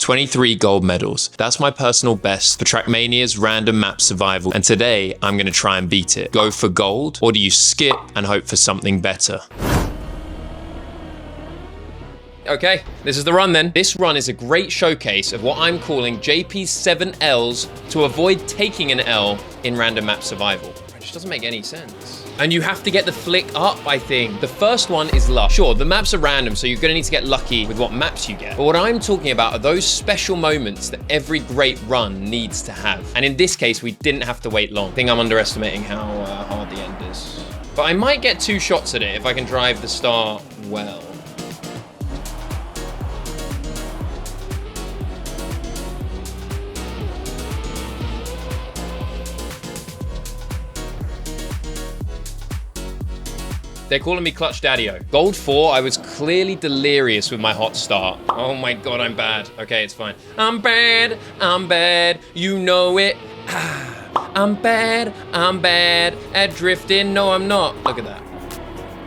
23 gold medals. That's my personal best for Trackmania's Random Map Survival, and today I'm gonna try and beat it. Go for gold, or do you skip and hope for something better? Okay, this is the run then. This run is a great showcase of what I'm calling JP's 7 L's to avoid taking an L in Random Map Survival. It just doesn't make any sense. And you have to get the flick up, I think. The first one is luck. Sure, the maps are random, so you're gonna need to get lucky with what maps you get. But what I'm talking about are those special moments that every great run needs to have. And in this case, we didn't have to wait long. I think I'm underestimating how hard the end is. But I might get 2 shots at it if I can drive the start well. They're calling me Clutch Daddy-O. Gold 4, I was clearly delirious with my hot start. Oh my God, I'm bad. Okay, it's fine. I'm bad, you know it. I'm bad at drifting. No, I'm not. Look at that.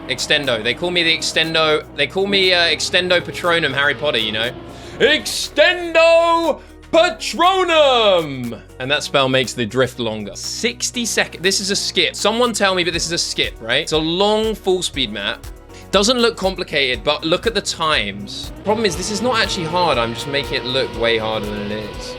Extendo, they call me the Extendo. They call me Extendo Patronum Harry Potter, you know? Extendo Patronum! And that spell makes the drift longer. 60 seconds, this is a skip. Someone tell me, but this is a skip, right? It's a long full speed map. Doesn't look complicated, but look at the times. Problem is, this is not actually hard. I'm just making it look way harder than it is.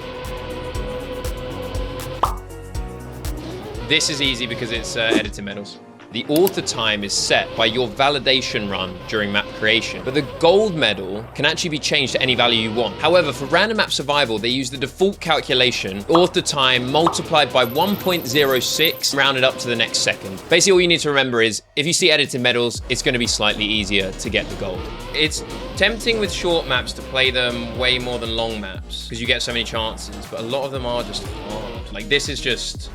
This is easy because it's edited medals. The author time is set by your validation run during map creation, but the gold medal can actually be changed to any value you want. However, for Random Map Survival, they use the default calculation, author time multiplied by 1.06, rounded up to the next second. Basically, all you need to remember is, if you see edited medals, it's gonna be slightly easier to get the gold. It's tempting with short maps to play them way more than long maps, because you get so many chances, but a lot of them are just hard. Like this is just,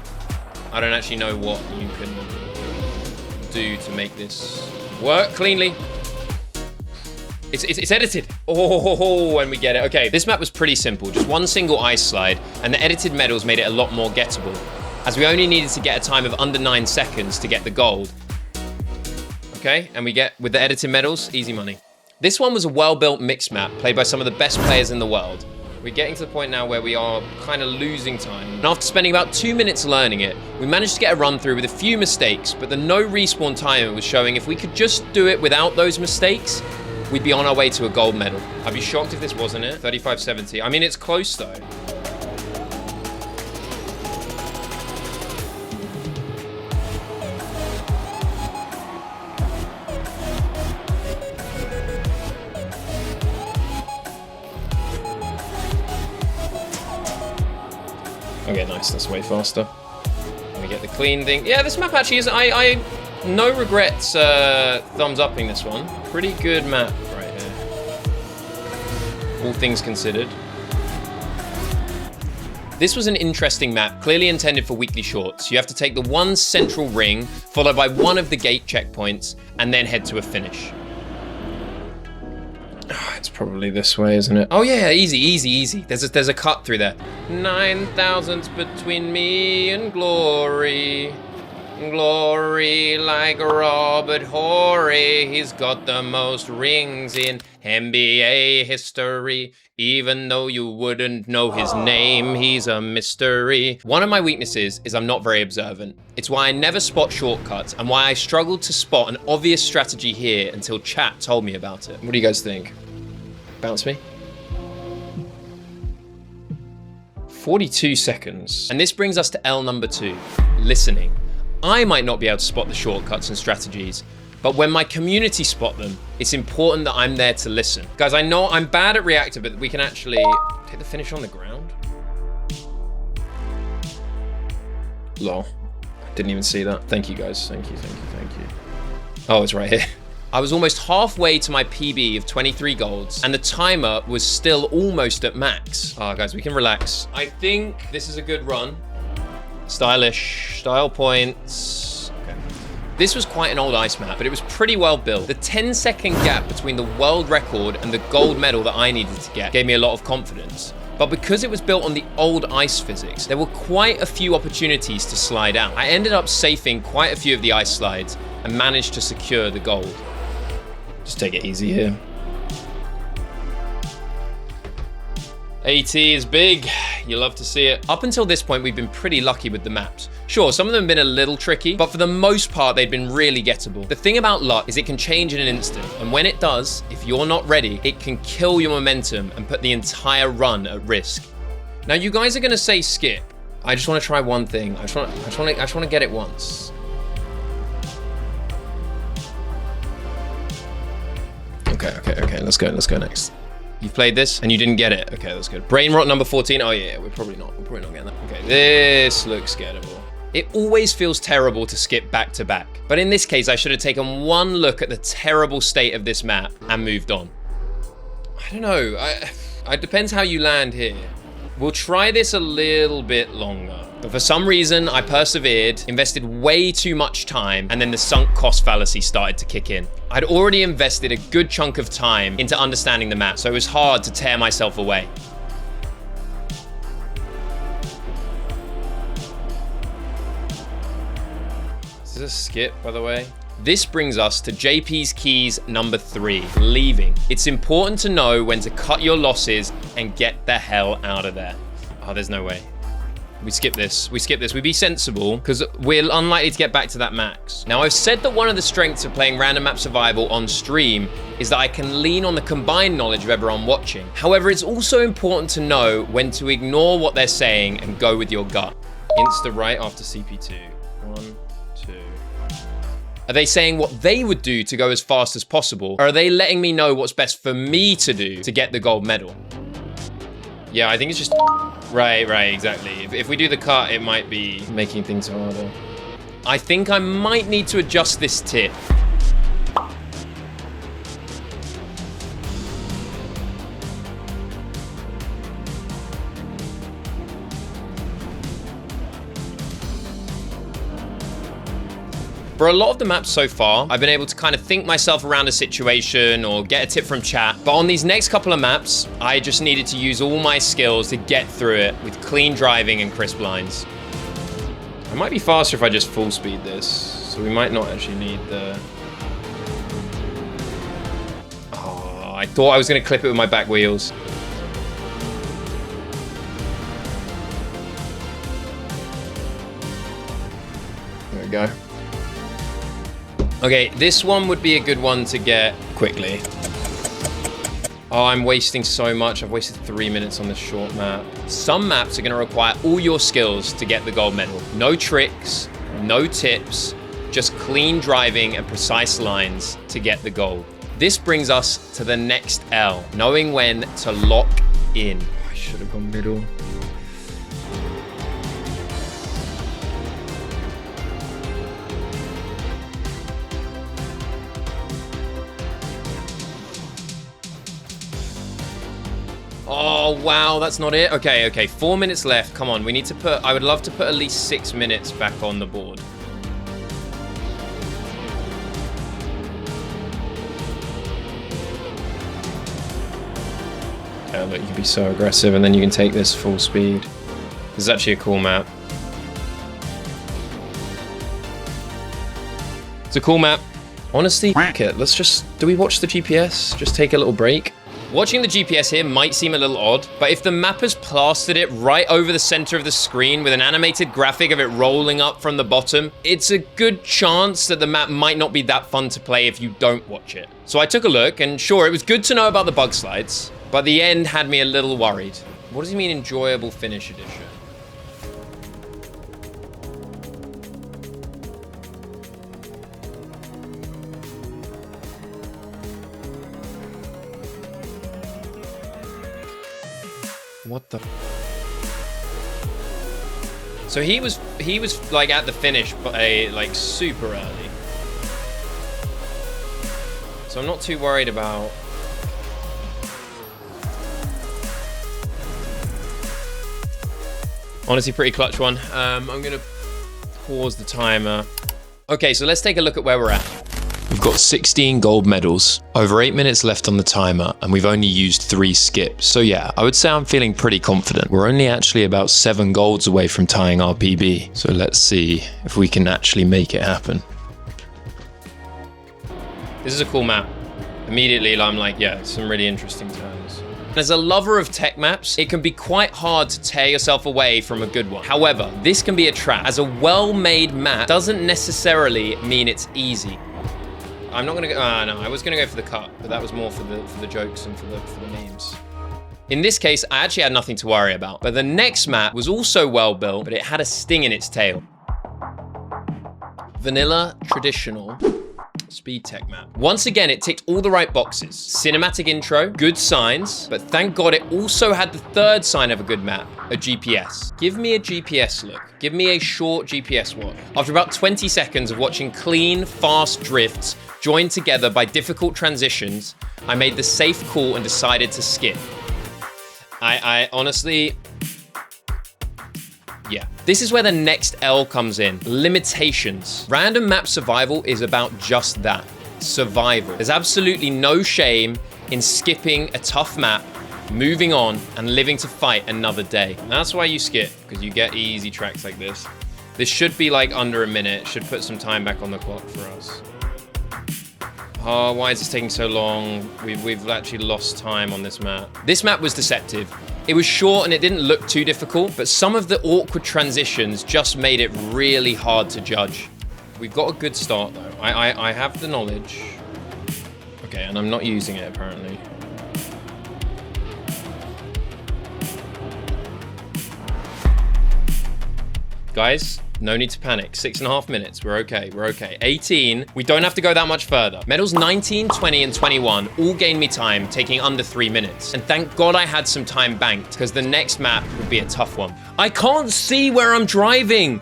I don't actually know what you can do to make this work cleanly. It's edited. Oh, and we get it. Okay, this map was pretty simple. Just one single ice slide, and the edited medals made it a lot more gettable, as we only needed to get a time of under 9 seconds to get the gold. Okay, and we get, with the edited medals, easy money. This one was a well-built mixed map, played by some of the best players in the world. We're getting to the point now where we are kind of losing time. And after spending about 2 minutes learning it, we managed to get a run through with a few mistakes, but the no respawn timer was showing if we could just do it without those mistakes, we'd be on our way to a gold medal. I'd be shocked if this wasn't it. 35.70. I mean, it's close though. Okay, nice, that's way faster. And we get the clean thing. Yeah, this map actually is, I no regrets thumbs upping this one. Pretty good map right here. All things considered. This was an interesting map, clearly intended for weekly shorts. You have to take the one central ring, followed by one of the gate checkpoints, and then head to a finish. It's probably this way, isn't it? Oh yeah, easy. There's a cut through there. 9,000's between me and glory. Glory like Robert Horry. He's got the most rings in NBA history. Even though you wouldn't know his name, he's a mystery. One of my weaknesses is I'm not very observant. It's why I never spot shortcuts and why I struggled to spot an obvious strategy here until chat told me about it. What do you guys think? Bounce me? 42 seconds. And this brings us to L number 2, listening. I might not be able to spot the shortcuts and strategies, but when my community spot them, it's important that I'm there to listen. Guys, I know I'm bad at reactive, but we can actually take the finish on the ground. Lol, didn't even see that. Thank you guys, thank you. Oh, it's right here. I was almost halfway to my PB of 23 golds, and the timer was still almost at max. Oh, guys, we can relax. I think this is a good run. Stylish, style points. Okay. This was quite an old ice map, but it was pretty well built. The 10-second gap between the world record and the gold medal that I needed to get gave me a lot of confidence. But because it was built on the old ice physics, there were quite a few opportunities to slide out. I ended up safing quite a few of the ice slides and managed to secure the gold. Just take it easy here. AT is big. You love to see it. Up until this point, we've been pretty lucky with the maps. Sure, some of them have been a little tricky, but for the most part, they've been really gettable. The thing about luck is it can change in an instant. And when it does, if you're not ready, it can kill your momentum and put the entire run at risk. Now, you guys are gonna say skip. I just wanna try one thing. I just wanna get it once. Okay, let's go next. You've played this and you didn't get it. Okay, that's good. Brain rot number 14. Oh yeah, we're probably not getting that. Okay, this looks gettable. It always feels terrible to skip back to back. But in this case, I should have taken one look at the terrible state of this map and moved on. I don't know, it depends how you land here. We'll try this a little bit longer. But for some reason, I persevered, invested way too much time, and then the sunk cost fallacy started to kick in. I'd already invested a good chunk of time into understanding the map, so it was hard to tear myself away. Is this a skip, by the way? This brings us to JP's keys number 3, leaving. It's important to know when to cut your losses and get the hell out of there. Oh, there's no way. We skip this. We be sensible because we're unlikely to get back to that max. Now, I've said that one of the strengths of playing Random Map Survival on stream is that I can lean on the combined knowledge of everyone watching. However, it's also important to know when to ignore what they're saying and go with your gut. Insta right after CP2. 1, 2. Are they saying what they would do to go as fast as possible? Or are they letting me know what's best for me to do to get the gold medal? Yeah, I think it's just... Right, exactly. If we do the cut, it might be making things harder. I think I might need to adjust this tip. For a lot of the maps so far, I've been able to kind of think myself around a situation or get a tip from chat. But on these next couple of maps, I just needed to use all my skills to get through it with clean driving and crisp lines. I might be faster if I just full speed this, so we might not actually need the... Oh, I thought I was gonna clip it with my back wheels. There we go. Okay, this one would be a good one to get quickly. Oh, I'm wasting so much. I've wasted 3 minutes on this short map. Some maps are gonna require all your skills to get the gold medal. No tricks, no tips, just clean driving and precise lines to get the gold. This brings us to the next L, knowing when to lock in. I should have gone middle. Oh, wow, that's not it. Okay, 4 minutes left. Come on, we need to put, I would love to put at least 6 minutes back on the board. Oh, look, you can be so aggressive and then you can take this full speed. This is actually a cool map. It's a cool map. Honestly, f*** it. Let's just, do we watch the GPS? Just take a little break. Watching the GPS here might seem a little odd, but if the map has plastered it right over the center of the screen with an animated graphic of it rolling up from the bottom, it's a good chance that the map might not be that fun to play if you don't watch it. So I took a look, and sure, it was good to know about the bug slides, but the end had me a little worried. What does he mean, enjoyable finish edition? What the? So he was like at the finish, but like super early. So I'm not too worried about. Honestly, pretty clutch one. I'm gonna pause the timer. Okay, so let's take a look at where we're at. We've got 16 gold medals, over 8 minutes left on the timer, and we've only used 3 skips. So yeah, I would say I'm feeling pretty confident. We're only actually about 7 golds away from tying our PB. So let's see if we can actually make it happen. This is a cool map. Immediately, I'm like, yeah, some really interesting turns. As a lover of tech maps, it can be quite hard to tear yourself away from a good one. However, this can be a trap, as a well-made map doesn't necessarily mean it's easy. I'm not gonna go, no, I was gonna go for the cut, but that was more for the jokes and for the memes. In this case, I actually had nothing to worry about, but the next map was also well built, but it had a sting in its tail. Vanilla, traditional, speed tech map. Once again, it ticked all the right boxes. Cinematic intro, good signs, but thank God it also had the third sign of a good map, a GPS. Give me a GPS look. Give me a short GPS watch. After about 20 seconds of watching clean, fast drifts joined together by difficult transitions, I made the safe call and decided to skip. I honestly, yeah. This is where the next L comes in, limitations. Random Map Survival is about just that, survival. There's absolutely no shame in skipping a tough map, moving on, and living to fight another day. And that's why you skip, because you get easy tracks like this. This should be like under a minute, should put some time back on the clock for us. Oh, why is this taking so long? We've actually lost time on this map. This map was deceptive. It was short and it didn't look too difficult, but some of the awkward transitions just made it really hard to judge. We've got a good start though. I have the knowledge. Okay, and I'm not using it apparently. Guys, no need to panic. 6.5 minutes. We're okay. We're okay. 18. We don't have to go that much further. Medals 19, 20, and 21 all gained me time, taking under 3 minutes. And thank God I had some time banked, because the next map would be a tough one. I can't see where I'm driving.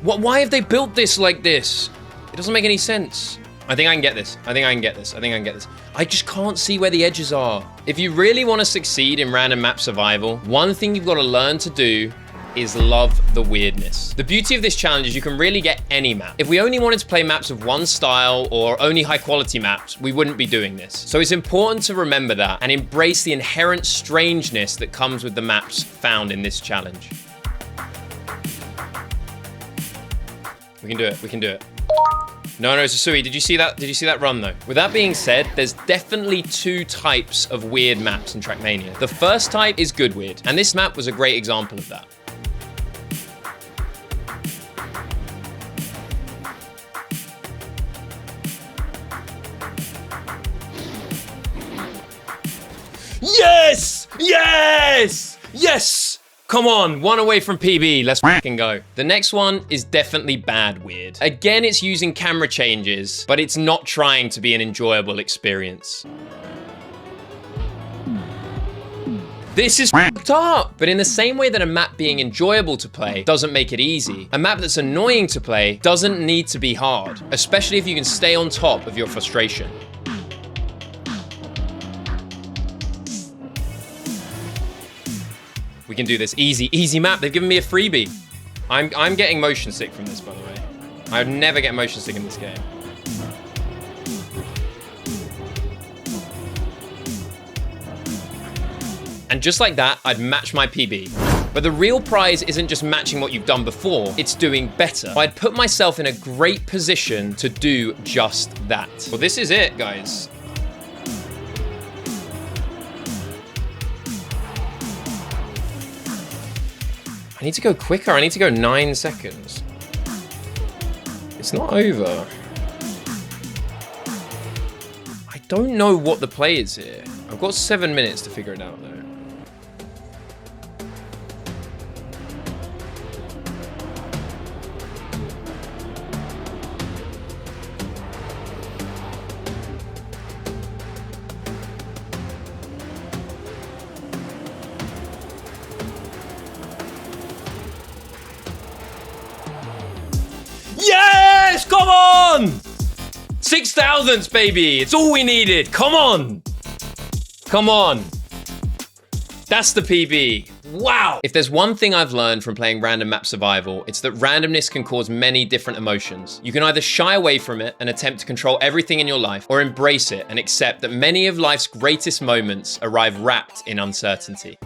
Why have they built this like this? It doesn't make any sense. I think I can get this. I think I can get this. I think I can get this. I just can't see where the edges are. If you really want to succeed in random map survival, one thing you've got to learn to do is love the weirdness. The beauty of this challenge is you can really get any map. If we only wanted to play maps of one style or only high quality maps, we wouldn't be doing this. So it's important to remember that and embrace the inherent strangeness that comes with the maps found in this challenge. We can do it, we can do it. No, Sasui, did you see that? Did you see that run though? With that being said, there's definitely two types of weird maps in Trackmania. The first type is good weird, and this map was a great example of that. Yes! Yes! Yes! Come on, one away from PB, let's fucking go. The next one is definitely bad weird. Again, it's using camera changes, but it's not trying to be an enjoyable experience. This is fucked up. But in the same way that a map being enjoyable to play doesn't make it easy, a map that's annoying to play doesn't need to be hard, especially if you can stay on top of your frustration. We can do this. Easy, easy map. They've given me a freebie. I'm getting motion sick from this, by the way. I would never get motion sick in this game. And just like that, I'd match my PB. But the real prize isn't just matching what you've done before, it's doing better. I'd put myself in a great position to do just that. Well, this is it, guys. I need to go quicker. I need to go 9 seconds. It's not over. I don't know what the play is here. I've got 7 minutes to figure it out though. Yes! Come on! 6,000s, baby! It's all we needed! Come on! Come on! That's the PB. Wow! If there's one thing I've learned from playing Random Map Survival, it's that randomness can cause many different emotions. You can either shy away from it and attempt to control everything in your life, or embrace it and accept that many of life's greatest moments arrive wrapped in uncertainty.